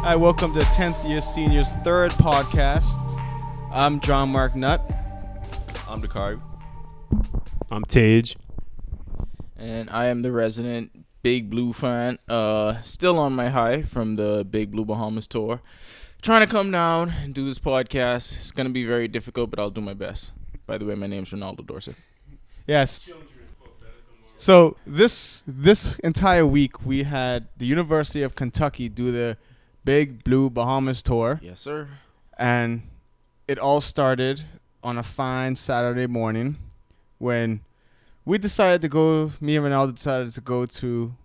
Hi, welcome to 10th Year Seniors' third podcast. I'm John Mark Nutt. I'm Dakari. I'm Tage. And I am the resident Big Blue fan. Still on my high from the Big Blue Bahamas tour. Trying to come down and do this podcast. It's going to be very difficult, but I'll do my best. By the way, my name's Ronaldo Dorset. Yes. So this entire week we had the University of Kentucky do the Big Blue Bahamas tour. Yes, sir. And it all started on a fine Saturday morning when we decided to go, me and Ronaldo decided to go to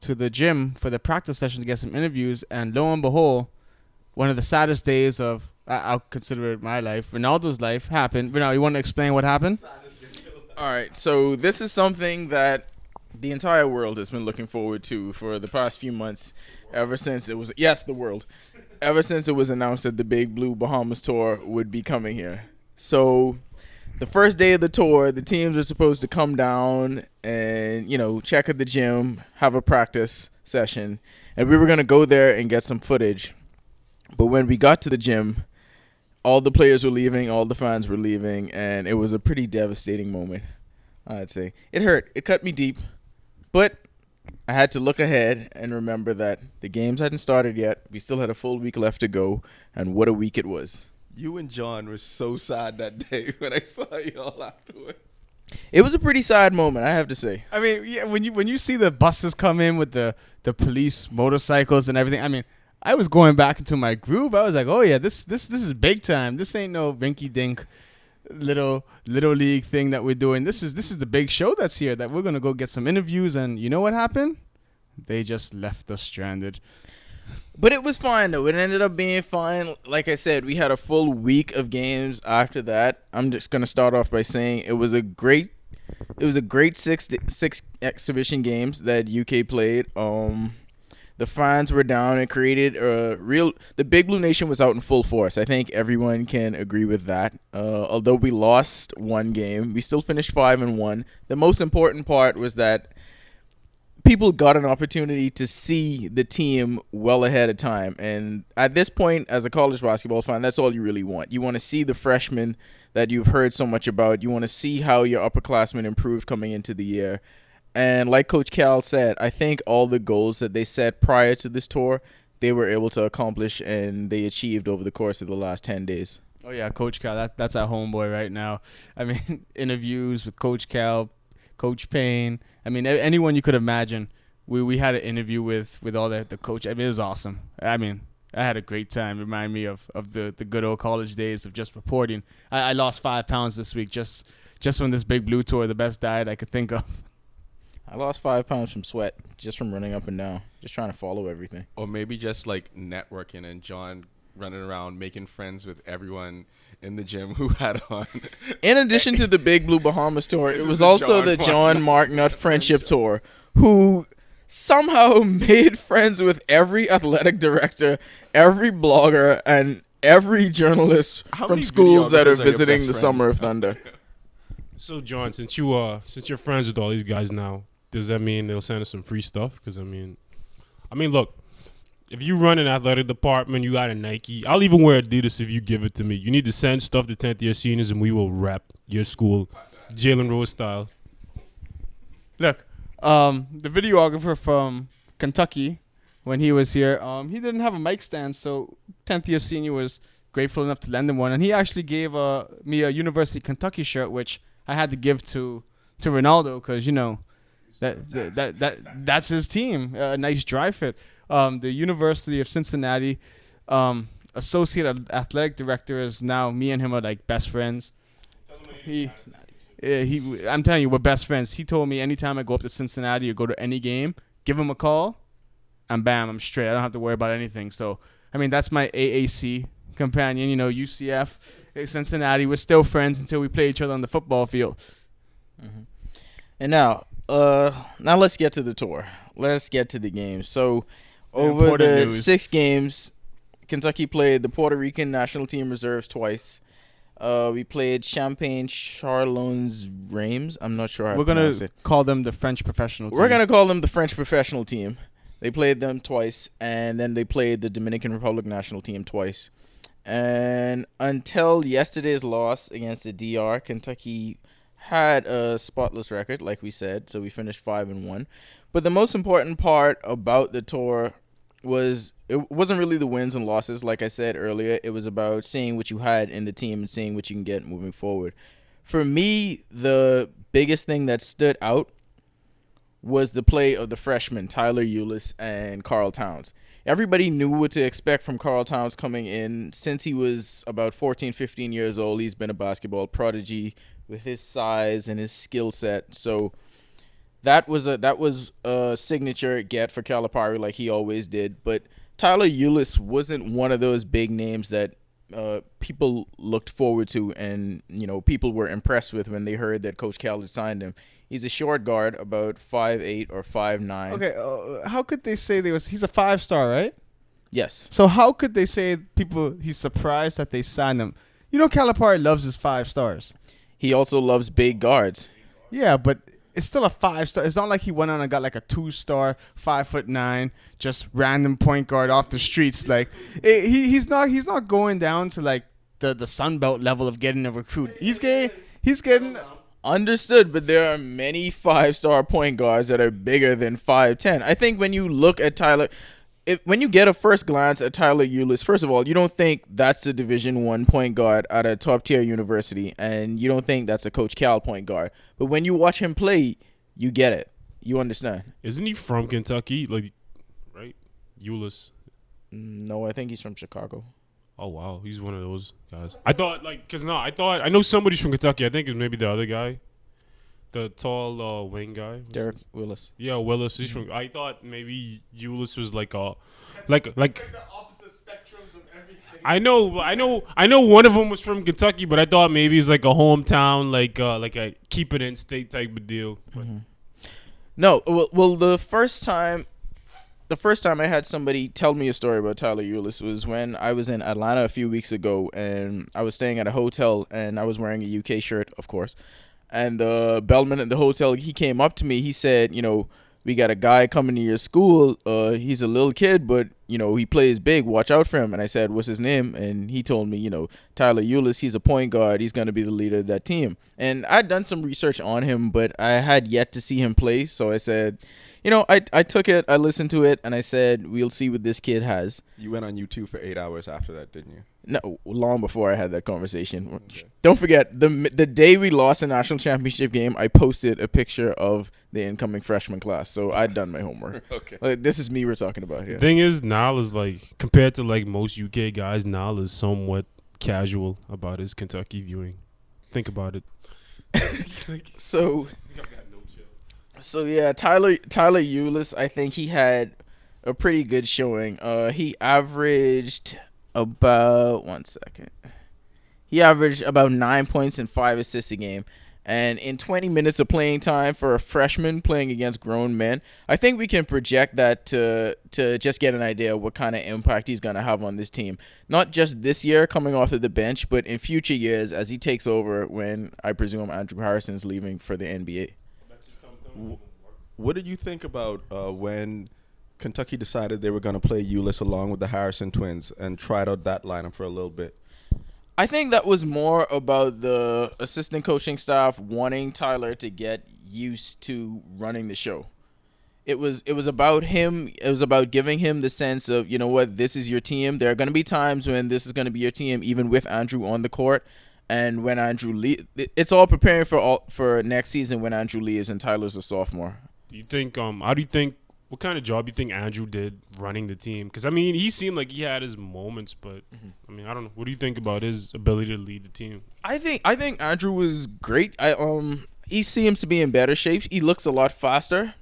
the gym for the practice session to get some interviews. And lo and behold, one of the saddest days of, I'll consider it my life, Ronaldo's life, happened. Ronaldo, you want to explain what happened? All right, so this is something that the entire world has been looking forward to for the past few months, ever since it was, ever since it was announced that the Big Blue Bahamas tour would be coming here. So the first day of the tour, the teams are supposed to come down and, check at the gym, have a practice session, and we were going to go there and get some footage. But when we got to the gym, all the players were leaving, all the fans were leaving, and it was a pretty devastating moment, I'd say. It hurt. It cut me deep. But I had to look ahead and remember that the games hadn't started yet. We still had a full week left to go, and what a week it was. You and John were so sad that day when I saw you all afterwards. It was a pretty sad moment, I have to say. I mean, yeah, when you see the buses come in with the police motorcycles and everything, I mean, I was going back into my groove. I was like, oh yeah, this is big time. This ain't no rinky dink little league thing that we're doing. This is the big show that's here, that we're gonna go get some interviews. And you know what happened? They just left us stranded. But it was fine though. It ended up being fine. Like I said, we had a full week of games after that. I'm just gonna start off by saying it was a great six exhibition games that UK played. The fans were down and created the Big Blue Nation was out in full force. I think everyone can agree with that. Although we lost one game, we still finished 5-1. The most important part was that people got an opportunity to see the team well ahead of time. And at this point, as a college basketball fan, that's all you really want. You want to see the freshmen that you've heard so much about. You want to see how your upperclassmen improved coming into the year. And like Coach Cal said, I think all the goals that they set prior to this tour, they were able to accomplish and they achieved over the course of the last 10 days. Oh, yeah, Coach Cal, that's our homeboy right now. I mean, interviews with Coach Cal, Coach Payne. I mean, anyone you could imagine. We had an interview with all the coach. I mean, it was awesome. I mean, I had a great time. Remind me of the good old college days of just reporting. I lost 5 pounds this week just from this Big Blue tour, the best diet I could think of. I lost 5 pounds from sweat, just from running up and down, just trying to follow everything. Or maybe just like networking and John running around making friends with everyone in the gym who had on. In addition to the Big Blue Bahamas tour, it was also the John Mark Nutt Friendship Tour, who somehow made friends with every athletic director, every blogger, and every journalist from schools that are visiting the Summer of Thunder. So, John, since you're friends with all these guys now, does that mean they'll send us some free stuff? Because I mean, look, if you run an athletic department, you got a Nike. I'll even wear Adidas if you give it to me. You need to send stuff to 10th year seniors, and we will rep your school, Jalen Rose style. Look, the videographer from Kentucky, when he was here, he didn't have a mic stand, so 10th year senior was grateful enough to lend him one, and he actually gave me a University of Kentucky shirt, which I had to give to Ronaldo because that's his team. A nice dry fit. The University of Cincinnati associate athletic director is now me and him are like best friends. I'm telling you, we're best friends. He told me anytime I go up to Cincinnati or go to any game, give him a call, and bam, I'm straight. I don't have to worry about anything. So I mean, that's my AAC companion. UCF, Cincinnati. We're still friends until we play each other on the football field. Mm-hmm. And now let's get to the tour. Let's get to the games. So over the 6 games, Kentucky played the Puerto Rican national team reserves twice. We played Champagne Charlons Reims. I'm not sure how to pronounce it. We're going to call them the French professional team. We're going to call them the French professional team. They played them twice, and then they played the Dominican Republic national team twice. And until yesterday's loss against the DR, Kentucky had a spotless record, like we said. So we finished 5-1. But the most important part about the tour was it wasn't really the wins and losses. Like I said earlier, it was about seeing what you had in the team and seeing what you can get moving forward. For me, the biggest thing that stood out was the play of the freshmen, Tyler Eulis and Carl Towns. Everybody knew what to expect from Carl Towns coming in. Since he was about 14, 15 years old, he's been a basketball prodigy with his size and his skill set. So that was a signature get for Calipari, like he always did. But Tyler Eulis wasn't one of those big names that people looked forward to and, people were impressed with when they heard that Coach Cal had signed him. He's a short guard, about 5'8" or 5'9". Okay, how could they say he's a 5-star, right? Yes. So how could they say he's surprised that they signed him? Calipari loves his 5 stars. He also loves big guards. Yeah, but it's still a 5-star. It's not like he went on and got like a 2-star, 5'9", just random point guard off the streets. Like he's not going down to like the Sun Belt level of getting a recruit. He's getting. Understood, but there are many 5-star point guards that are bigger than 5'10". I think when you look at Tyler, when you get a first glance at Tyler Eulis, first of all, you don't think that's a Division I point guard at a top-tier university, and you don't think that's a Coach Cal point guard. But when you watch him play, you get it. You understand. Isn't he from Kentucky? Like, right? Eulis. No, I think he's from Chicago. Oh, wow. He's one of those guys. I thought, I know somebody's from Kentucky. I think it was maybe the other guy. The tall wing guy. Derek Willis. Yeah, Willis. He's from. I thought maybe Eulis was like the opposite spectrums of everything. I know one of them was from Kentucky, but I thought maybe it's like a hometown, like a keep it in state type of deal. Mm-hmm. No, well, the first time I had somebody tell me a story about Tyler Eulis was when I was in Atlanta a few weeks ago, and I was staying at a hotel, and I was wearing a UK shirt, of course. And the bellman at the hotel, he came up to me. He said, we got a guy coming to your school. He's a little kid, but, he plays big. Watch out for him. And I said, what's his name? And he told me, Tyler Eulis, he's a point guard. He's going to be the leader of that team. And I'd done some research on him, but I had yet to see him play. So I said, I took it, I listened to it, and I said, we'll see what this kid has. You went on YouTube for 8 hours after that, didn't you? No, long before I had that conversation. Okay. Don't forget, the day we lost the national championship game, I posted a picture of the incoming freshman class. So I'd done my homework. Okay. Like, this is me we're talking about here. The thing is, Nile is like, compared to like most UK guys, Nile is somewhat casual about his Kentucky viewing. Think about it. So yeah, Tyler Eulis, I think he had a pretty good showing. He averaged about 9 points and 5 assists a game. And in 20 minutes of playing time for a freshman playing against grown men, I think we can project that to just get an idea of what kind of impact he's going to have on this team. Not just this year coming off of the bench, but in future years as he takes over when I presume Andrew Harrison's leaving for the NBA. What did you think about when Kentucky decided they were going to play Eulis along with the Harrison twins and tried out that lineup for a little bit? I think that was more about the assistant coaching staff wanting Tyler to get used to running the show. It was about him. It was about giving him the sense of, this is your team. There are going to be times when this is going to be your team, even with Andrew on the court. And when Andrew leaves, it's all preparing for next season when Andrew leaves and Tyler's a sophomore. Do you think? What kind of job do you think Andrew did running the team? Because he seemed like he had his moments, but I don't know. What do you think about his ability to lead the team? I think Andrew was great. He seems to be in better shape. He looks a lot faster.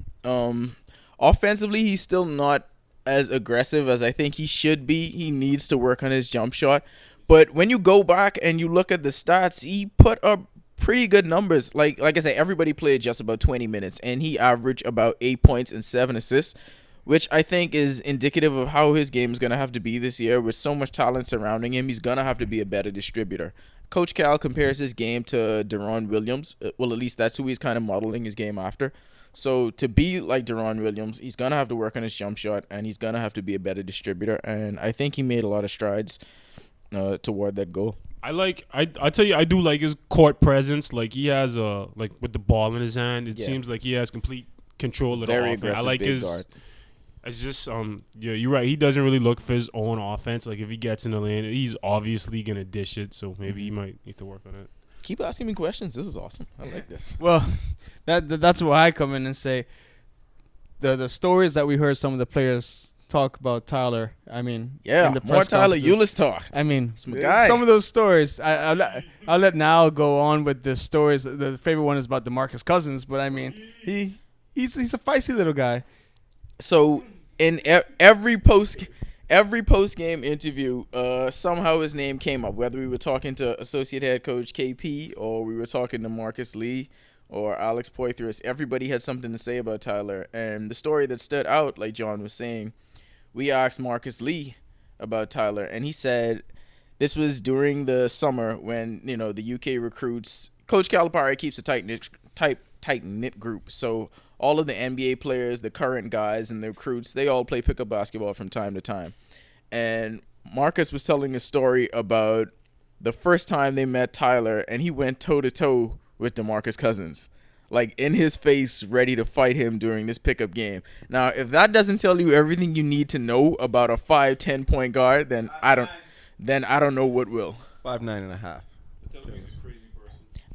Offensively, he's still not as aggressive as I think he should be. He needs to work on his jump shot. But when you go back and you look at the stats, he put up pretty good numbers. Like I said, everybody played just about 20 minutes, and he averaged about 8 points and 7 assists, which I think is indicative of how his game is going to have to be this year. With so much talent surrounding him, he's going to have to be a better distributor. Coach Cal compares his game to Deron Williams. Well, at least that's who he's kind of modeling his game after. So to be like Deron Williams, he's gonna have to work on his jump shot, and he's gonna have to be a better distributor. And I think he made a lot of strides toward that goal. I tell you, I do like his court presence. Like he has like with the ball in his hand, it seems like he has complete control of the Very offense. I aggressive like big his. guard. It's just yeah, you're right. He doesn't really look for his own offense. Like if he gets in the lane, he's obviously gonna dish it. So maybe he might need to work on it. Keep asking me questions. This is awesome. I like this. Well, that's where I come in and say the stories that we heard some of the players talk about Tyler. I mean, Yeah, in the more press Tyler conferences. Eulis talk. I mean, It's my guy. some of those stories. I'll let Niall go on with the stories. The favorite one is about DeMarcus Cousins, but I mean, he's a feisty little guy. So in every post game interview, somehow his name came up. Whether we were talking to associate head coach KP or we were talking to Marcus Lee or Alex Poitras, everybody had something to say about Tyler. And the story that stood out, like John was saying, we asked Marcus Lee about Tyler, and he said this was during the summer when the UK recruits. Coach Calipari keeps a tight knit group, so all of the NBA players, the current guys, and the recruits, they all play pickup basketball from time to time. And Marcus was telling a story about the first time they met Tyler, and he went toe-to-toe with DeMarcus Cousins, like in his face, ready to fight him during this pickup game. Now, if that doesn't tell you everything you need to know about a 5'10" point guard, then I don't know what will. 5'9.5".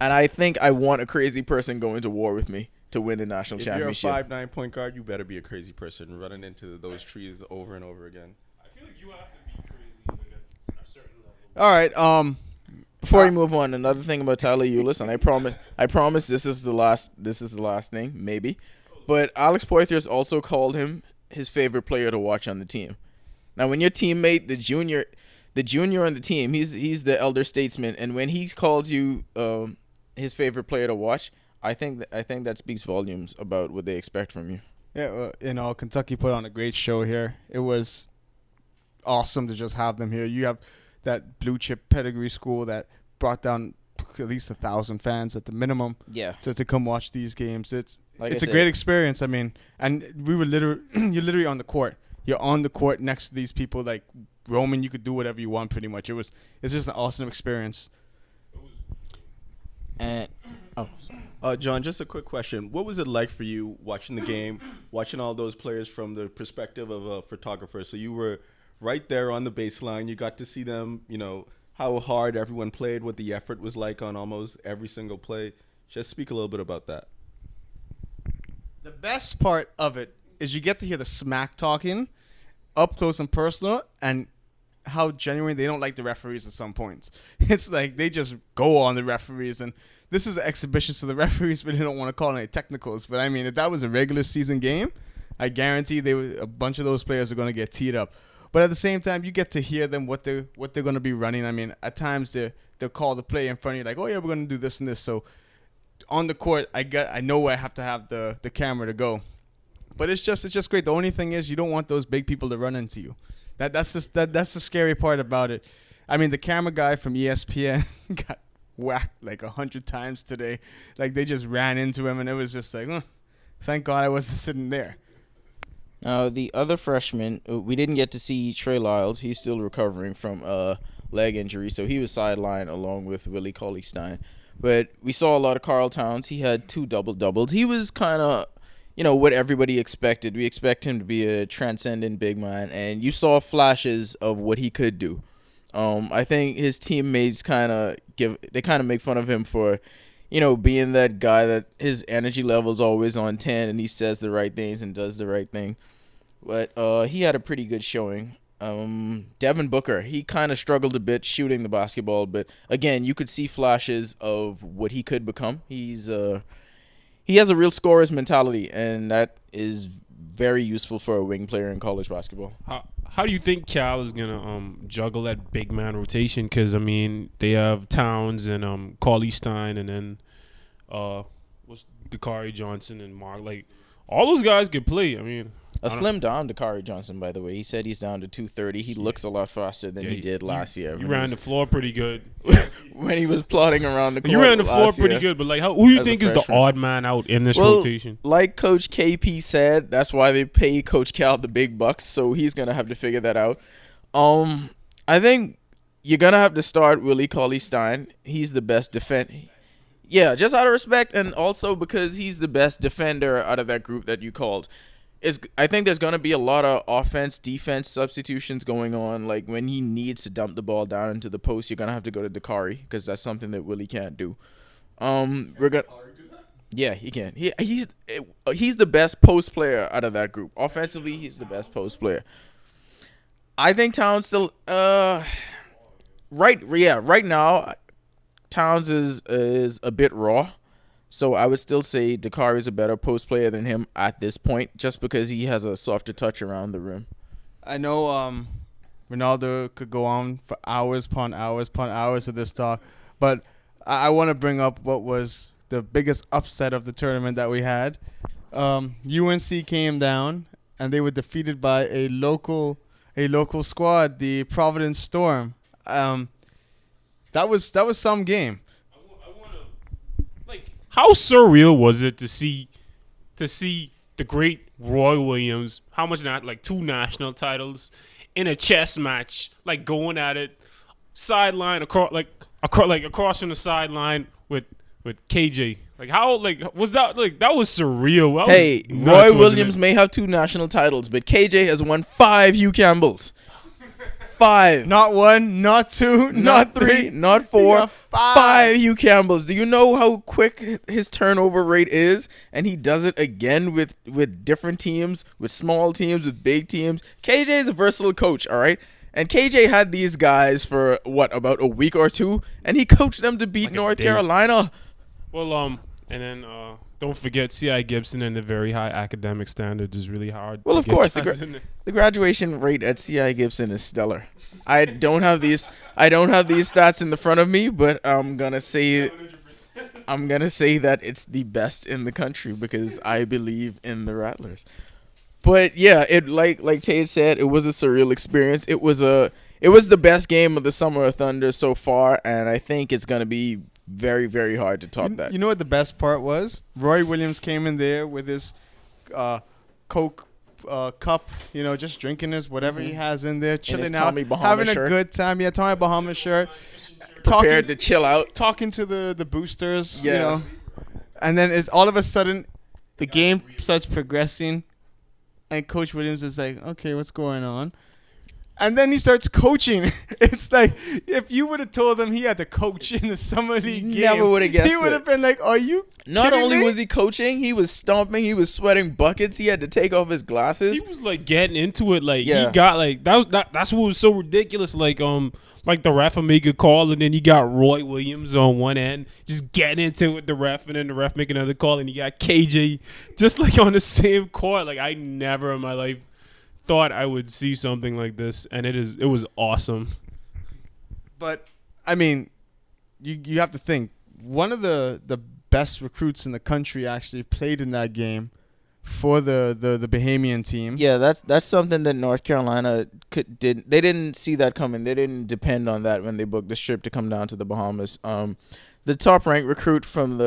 And I think I want a crazy person going to war with me to win the national If championship. you're a 5'9" point guard, you better be a crazy person running into those trees over and over again. I feel like you have to be crazy like at a certain level. All right. Before we move on, another thing about Tyler Eulis, and I promise this is the last thing, maybe. But Alex Poitras also called him his favorite player to watch on the team. Now, when your teammate, the junior on the team, he's the elder statesman, and when he calls you his favorite player to watch, I think that speaks volumes about what they expect from you. Yeah, Kentucky put on a great show here. It was awesome to just have them here. You have that blue chip pedigree school that brought down at least 1,000 fans at the minimum. Yeah. To come watch these games. It's Like a I said, great experience. I mean, and we were you're literally on the court. You're on the court next to these people like Roman. You could do whatever you want pretty much. It's just an awesome experience. And John, just a quick question. What was it like for you watching the game, watching all those players from the perspective of a photographer? So you were right there on the baseline. You got to see them, how hard everyone played, what the effort was like on almost every single play. Just speak a little bit about that. The best part of it is you get to hear the smack talking up close and personal, and how genuine they don't like the referees at some points. It's like they just go on the referees, and this is an exhibition, so the referees really don't want to call any technicals. But I mean, if that was a regular season game, I guarantee a bunch of those players are going to get teed up. But at the same time, you get to hear them what they're going to be running. I mean, at times they'll call the play in front of you like, oh yeah, we're going to do this and this. So on the court, I know I have to have the camera to go. But it's just great. The only thing is you don't want those big people to run into you. That's the scary part about it. I mean, the camera guy from ESPN got whacked like 100 times today. Like they just ran into him, and it was just like, thank God I wasn't sitting there. Now, the other freshman, we didn't get to see Trey Lyles. He's still recovering from a leg injury, so he was sidelined along with Willie Cauley-Stein. But we saw a lot of Karl Towns. He had 2 double-doubles. He was kind of, what everybody expected. We expect him to be a transcendent big man, and you saw flashes of what he could do. I think his teammates kind of make fun of him for, being that guy that his energy level is always on 10 and he says the right things and does the right thing. But he had a pretty good showing. Devin Booker, he kind of struggled a bit shooting the basketball, but again, you could see flashes of what he could become. He has a real scorer's mentality, and that is very useful for a wing player in college basketball. How do you think Cal is gonna juggle that big man rotation? Because I mean, they have Towns and Cauley-Stein, and then what's Dakari Johnson and Mark. Like all those guys could play. I mean, A slim down Dakari Johnson, by the way. He said he's down to 230. He looks a lot faster than he did last year. He ran the floor pretty good. When he was plodding around the court. He ran the floor pretty good, but like, who do you think is the odd man out in this rotation? Like Coach KP said, that's why they pay Coach Cal the big bucks, so he's gonna have to figure that out. I think you're gonna have to start Willie Cauley-Stein. He's the best defender. Yeah, just out of respect, and also because he's the best defender out of that group that you called. I think there's going to be a lot of offense-defense substitutions going on. Like, when he needs to dump the ball down into the post, you're going to have to go to Dakari because that's something that Willie can't do. Yeah, he can. He's the best post player out of that group. Offensively, he's the best post player. I think Towns still right now Towns is a bit raw. So I would still say Dakari is a better post player than him at this point, just because he has a softer touch around the rim. I know Ronaldo could go on for hours upon hours of this talk, but I want to bring up what was the biggest upset of the tournament that we had. UNC came down and they were defeated by a local squad, the Providence Storm. That was some game. How surreal was it to see the great Roy Williams, how much not, like 2 national titles in a chess match, like going at it sideline across from the sideline with KJ. Like, how, like, was that, like, that was surreal. That was nuts, Roy Williams may have 2 national titles, but KJ has won 5 Hugh Campbells. 5. Not 1, not 2, not 3, not 4. 5 Hugh Campbells. Do you know how quick his turnover rate is? And he does it again with different teams, with small teams, with big teams. KJ is a versatile coach, all right? And KJ had these guys for, about a week or 2, and he coached them to beat like North Carolina. Well, and then don't forget C.I. Gibson and the very high academic standards is really hard. Well, of course, the graduation rate at C.I. Gibson is stellar. I don't have these stats in the front of me, but I'm gonna say that it's the best in the country because I believe in the Rattlers. But yeah, it like Tate said, it was a surreal experience. It was the best game of the Summer of Thunder so far, and I think it's gonna be very, very hard to top that. You know what the best part was? Roy Williams came in there with his Coke cup, just drinking his whatever he has in there, chilling out, having a good time. Yeah, Tommy Bahama shirt. Prepared to chill out. Talking to the boosters, And then it's all of a sudden the game starts progressing and Coach Williams is like, okay, what's going on? And then he starts coaching. It's like, if you would have told him he had to coach in the Summer League game, never would have guessed he would have been like, are you Not kidding only me? was he coaching, he was stomping, he was sweating buckets, he had to take off his glasses. He was like getting into it, like he got like that's what was so ridiculous. Like the ref will make a call and then you got Roy Williams on one end just getting into it with the ref, and then the ref make another call and you got KJ just like on the same court. Like, I never in my life thought I would see something like this, and it was awesome. But I mean, you have to think, one of the best recruits in the country actually played in that game for the Bahamian team. Yeah, that's something that North Carolina did. They didn't see that coming. They didn't depend on that when they booked the trip to come down to the Bahamas. The top ranked recruit from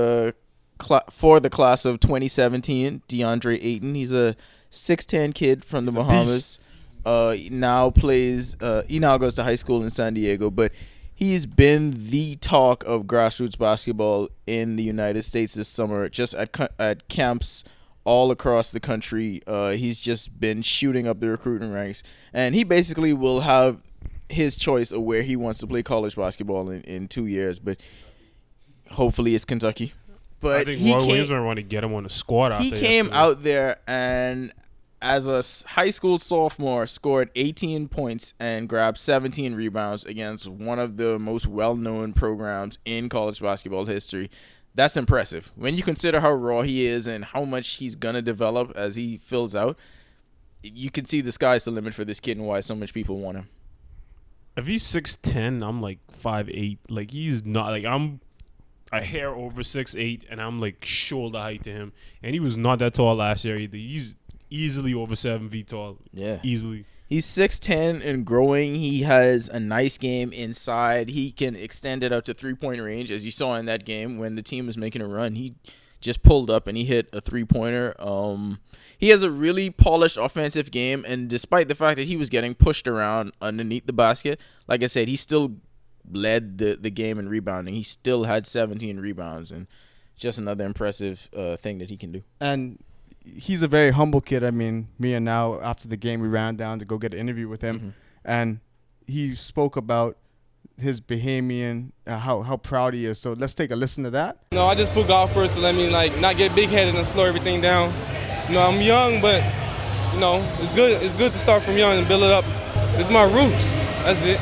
for the class of 2017, DeAndre Ayton. He's a 6'10" kid from the Bahamas. He now goes to high school in San Diego, but he's been the talk of grassroots basketball in the United States this summer, just at camps all across the country. He's just been shooting up the recruiting ranks, and he basically will have his choice of where he wants to play college basketball in 2 years, but hopefully it's Kentucky. But I think Roy Williams might want to get him on the squad out there. He came out there and, as a high school sophomore, scored 18 points and grabbed 17 rebounds against one of the most well-known programs in college basketball history. That's impressive. When you consider how raw he is and how much he's going to develop as he fills out, you can see the sky's the limit for this kid and why so much people want him. If he's 6'10", I'm like 5'8". Like, he's not, like, I'm a hair over 6'8", and I'm like shoulder height to him. And he was not that tall last year either. He's easily over 7 feet tall. Yeah. Easily. He's 6'10" and growing. He has a nice game inside. He can extend it out to 3-point range, as you saw in that game when the team was making a run. He just pulled up and he hit a 3-pointer. He has a really polished offensive game, and despite the fact that he was getting pushed around underneath the basket, like I said, he still led the game in rebounding. He still had 17 rebounds, and just another impressive thing that he can do. And he's a very humble kid. I mean, me and now after the game, we ran down to go get an interview with him, and he spoke about his Bahamian, how proud he is. So let's take a listen to that. No, I just put God first to let me not get big-headed and slow everything down. I'm young, but it's good. It's good to start from young and build it up. It's my roots. That's it.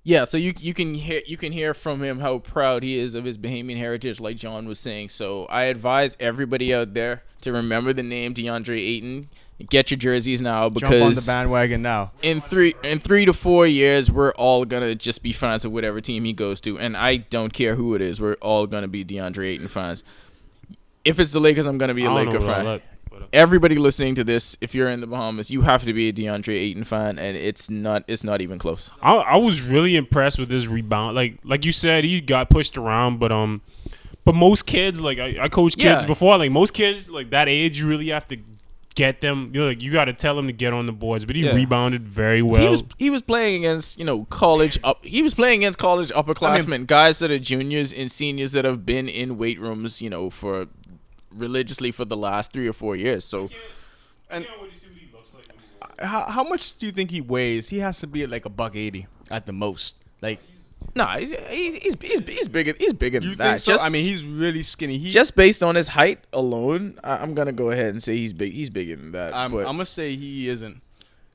Yeah, so you can hear from him how proud he is of his Bahamian heritage, like John was saying. So I advise everybody out there to remember the name DeAndre Ayton. Get your jerseys now, because jump on the bandwagon now. In 3 to 4 years, we're all gonna just be fans of whatever team he goes to, and I don't care who it is. We're all gonna be DeAndre Ayton fans. If it's the Lakers, I'm gonna be a Laker fan. Everybody listening to this, if you're in the Bahamas, you have to be a DeAndre Ayton fan, and it's not even close. I was really impressed with his rebound. Like you said, he got pushed around, but most kids, like I coached kids before, like most kids like that age, you really have to get them. You got to tell them to get on the boards, but he rebounded very well. He was playing against college he was playing against college upperclassmen, guys that are juniors and seniors that have been in weight rooms, for religiously for the last 3 or 4 years. So, and how much do you think he weighs? He has to be at like $180 at the most. Like, nah, he's bigger. He's bigger than that. So? I mean, he's really skinny. Just based on his height alone, I'm gonna go ahead and say he's big. He's bigger than that. I'm gonna say he isn't.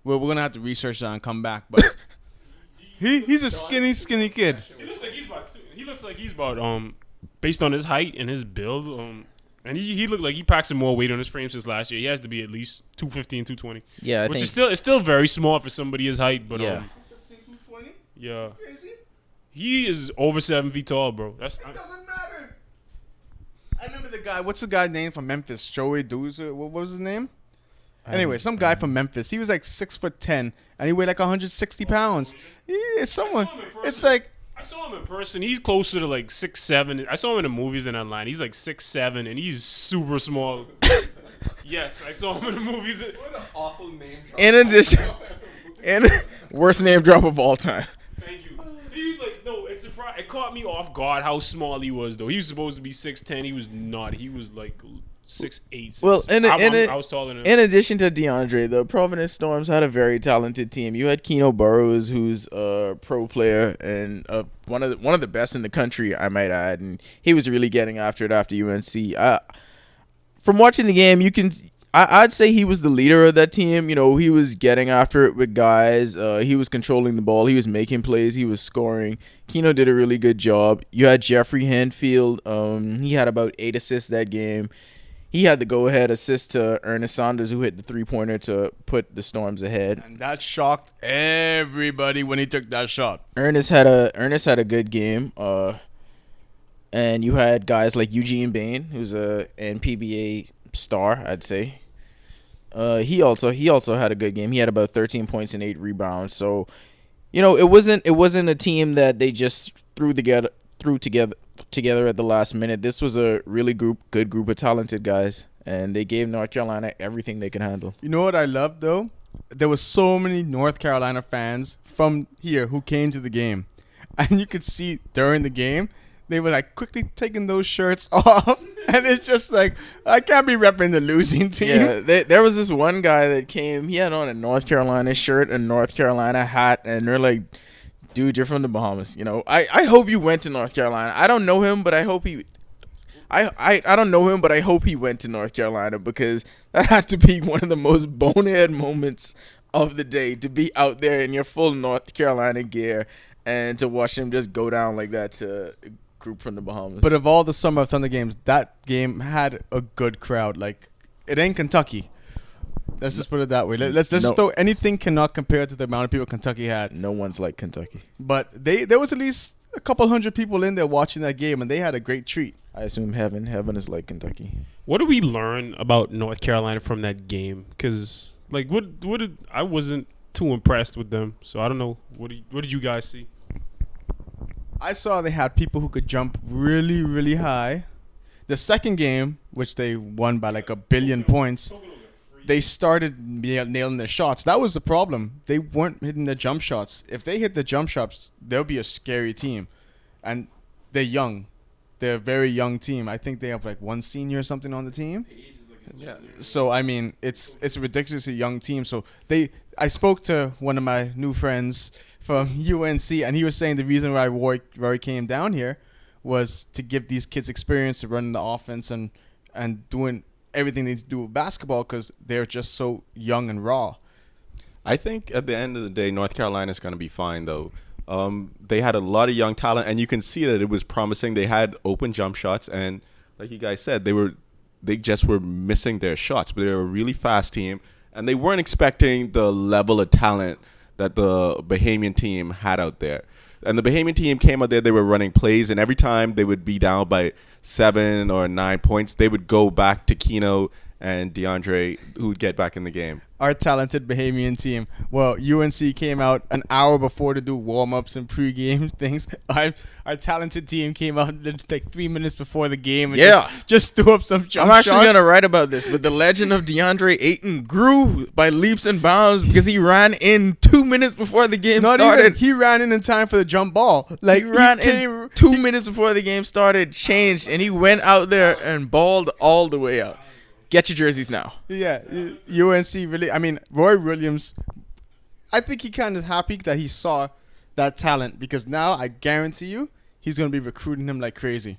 Well, we're gonna have to research that and come back. But he's a skinny kid. He looks like he's about based on his height and his build. And he looked like he packed some more weight on his frame since last year. He has to be at least 215, 220. Yeah, which is still very small for somebody his height. But yeah. 220? Yeah. He is over 7 feet tall, bro. It doesn't matter. I remember the guy. What's the guy's name from Memphis? Joey Doozer. What was his name? Anyway, some guy from Memphis. He was like 6'10", and he weighed like 160 pounds. It's someone. It's like. I saw him in person. He's closer to like 6'7". I saw him in the movies and online. He's like 6'7", and he's super small. Yes, I saw him in the movies. What an awful name drop. In addition, worst name drop of all time. Thank you. It caught me off guard how small he was, though. He was supposed to be 6'10". He was not. He was like 6'8". Well, I was taller than him. In addition to DeAndre, the Providence Storms had a very talented team. You had Keno Burrows, who's a pro player and one of the best in the country, I might add, and he was really getting after it after UNC. From watching the game, I'd say he was the leader of that team. He was getting after it with guys. He was controlling the ball. He was making plays. He was scoring. Keno did a really good job. You had Jeffrey Hanfield. He had about 8 assists that game. He had the go-ahead assist to Ernest Saunders, who hit the three-pointer to put the Storms ahead. And that shocked everybody when he took that shot. Ernest had a good game. And you had guys like Eugene Bain, who's a NPBA star, I'd say. He also had a good game. He had about 13 points and 8 rebounds. So, it wasn't a team that they just threw together at the last minute. This was a really good group of talented guys, and they gave North Carolina everything they could handle. You know what I love though? There was so many North Carolina fans from here who came to the game, and you could see during the game they were like quickly taking those shirts off. And it's just like, I can't be repping the losing team. Yeah, there was this one guy that came. He had on a North Carolina shirt, a North Carolina hat, and they're like, dude, you're from the Bahamas. I hope you went to North Carolina. I don't know him, but I hope he. I don't know him, but I hope he went to North Carolina, because that had to be one of the most bonehead moments of the day, to be out there in your full North Carolina gear and to watch him just go down like that to a group from the Bahamas. But of all the Summer of Thunder games, that game had a good crowd. Like, it ain't Kentucky. Let's just put it that way. Let's just throw anything cannot compare to the amount of people Kentucky had. No one's like Kentucky. But there was at least a couple hundred people in there watching that game, and they had a great treat. I assume heaven is like Kentucky. What did we learn about North Carolina from that game? Because like, what did I wasn't too impressed with them, so I don't know. What did you guys see? I saw they had people who could jump really, really high. The second game, which they won by like 1 billion points, they started nailing their shots. That was the problem. They weren't hitting the jump shots. If they hit the jump shots, they'll be a scary team. And they're young. They're a very young team. I think they have like 1 senior or something on the team. Yeah. So I mean, it's a ridiculously young team. So I spoke to one of my new friends from UNC, and he was saying the reason why Roy came down here was to give these kids experience of running the offense and doing everything they need to do with basketball because they're just so young and raw. I think at the end of the day, North Carolina is going to be fine, though. They had a lot of young talent, and you can see that it was promising. They had open jump shots, and like you guys said, they just were missing their shots. But they were a really fast team, and they weren't expecting the level of talent that the Bahamian team had out there. And the Bahamian team came out there, they were running plays, and every time they would be down by 7 or 9 points, they would go back to Keno and DeAndre, who would get back in the game. Our talented Bahamian team. Well, UNC came out an hour before to do warm-ups and pre-game things. Our talented team came out like 3 minutes before the game and just threw up some jump I'm actually shots. going to write about this, but the legend of DeAndre Ayton grew by leaps and bounds because he ran in 2 minutes before the game started. He ran in time for the jump ball. Like He ran in 2 minutes before the game started, changed, and he went out there and balled all the way out. Get your jerseys now. Yeah, UNC really. I mean, Roy Williams, I think he kind of happy that he saw that talent because now I guarantee you he's going to be recruiting him like crazy.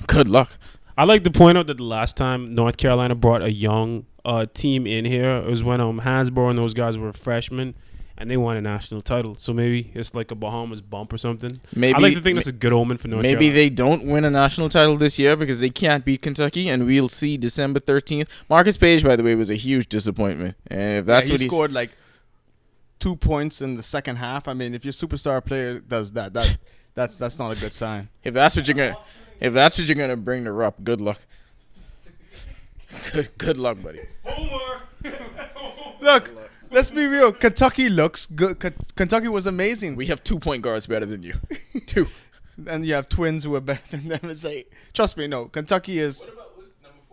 Good luck. I like to point out that the last time North Carolina brought a young team in here, it was when Hansborough and those guys were freshmen, and they won a national title. So maybe it's like a Bahamas bump or something. Maybe I like to think that's a good omen for North Carolina. Maybe they don't win a national title this year because they can't beat Kentucky, and we'll see December 13th. Marcus Page, by the way, was a huge disappointment. And if that's what he scored like 2 points in the second half. I mean, if your superstar player does that's not a good sign. If that's what you're gonna bring to Rupp, good luck. Good luck, buddy. Homer. Look. Let's be real. Kentucky looks good. Kentucky was amazing. We have 2 point guards better than you. 2. And you have twins who are better than them. It's like, trust me, no. Kentucky is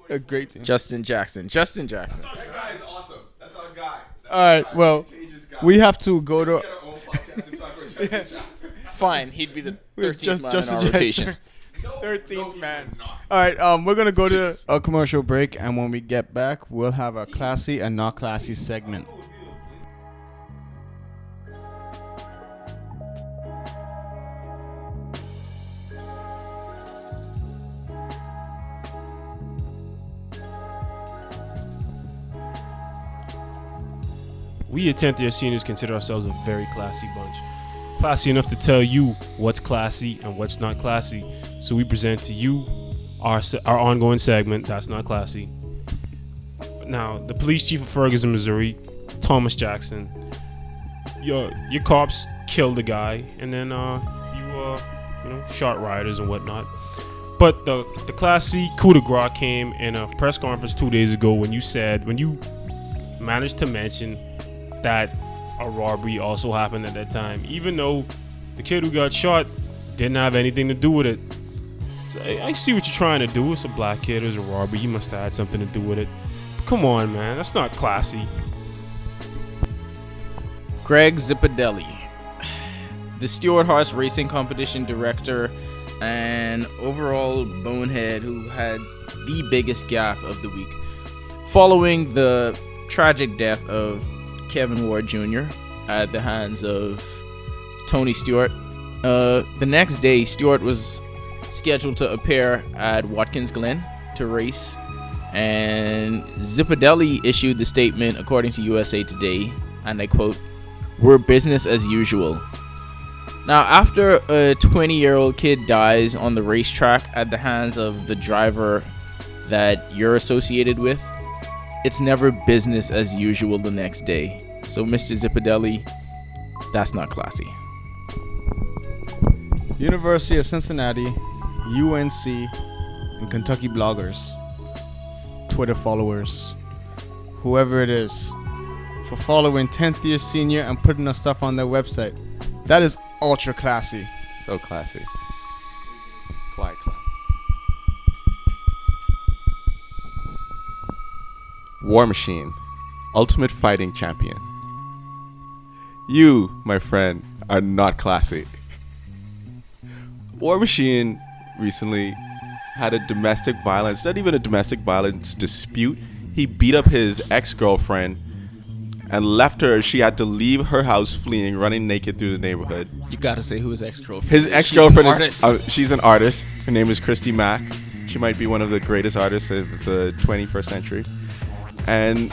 a great team. Justin Jackson. That guy is awesome. That's our guy. All right, well, we have to go to... Fine, he'd be the 13th man in our rotation. 13th man. All right, we're going to go to a commercial break, and when we get back, we'll have a classy and not classy segment. We at 10th year seniors consider ourselves a very classy bunch. Classy enough to tell you what's classy and what's not classy. So we present to you our ongoing segment, That's Not Classy. Now, the police chief of Ferguson, Missouri, Thomas Jackson, your cops killed a guy, and then you shot rioters and whatnot. But the Class C coup de grace came in a press conference 2 days ago when you managed to mention that a robbery also happened at that time, even though the kid who got shot didn't have anything to do with it. So I see what you're trying to do. It's a black kid, it was a robbery, he must have had something to do with it. But come on, man, that's not classy. Greg Zipadelli, the Stewart Horse Racing Competition director and overall bonehead who had the biggest gaffe of the week, following the tragic death of Kevin Ward Jr. at the hands of Tony Stewart. The next day, Stewart was scheduled to appear at Watkins Glen to race, and Zipadelli issued the statement according to USA Today, and I quote, "We're business as usual." Now, after a 20-year-old kid dies on the racetrack at the hands of the driver that you're associated with, it's never business as usual the next day. So, Mr. Zipadelli, that's not classy. University of Cincinnati, UNC, and Kentucky bloggers, Twitter followers, whoever it is, for following 10th year senior and putting our stuff on their website. That is ultra classy. So classy. Quiet clap. War Machine, Ultimate Fighting Champion. You, my friend, are not classy. War Machine recently had a domestic violence, not even a domestic violence dispute. He beat up his ex-girlfriend and left her. She had to leave her house fleeing, running naked through the neighborhood. You gotta say who his ex-girlfriend His is. ex-girlfriend She's an artist. she's an artist. Her name is Christy Mack. She might be one of the greatest artists of the 21st century. And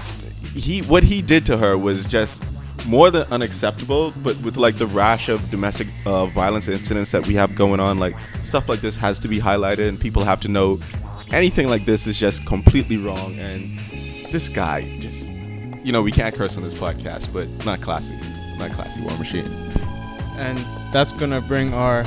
what he did to her was just more than unacceptable, but with like the rash of domestic violence incidents that we have going on, like stuff like this has to be highlighted and people have to know anything like this is just completely wrong. And this guy just, we can't curse on this podcast, but not classy, War Machine. And that's gonna bring our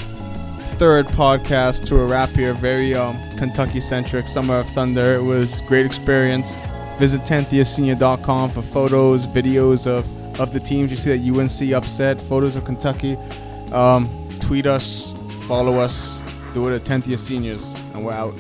third podcast to a wrap here. Very Kentucky centric Summer of Thunder. It was a great experience. Visit 10thyearsenior.com for photos, videos of the teams. You see that UNC upset, photos of Kentucky. Tweet us, follow us, do it at 10th Year Seniors, and we're out.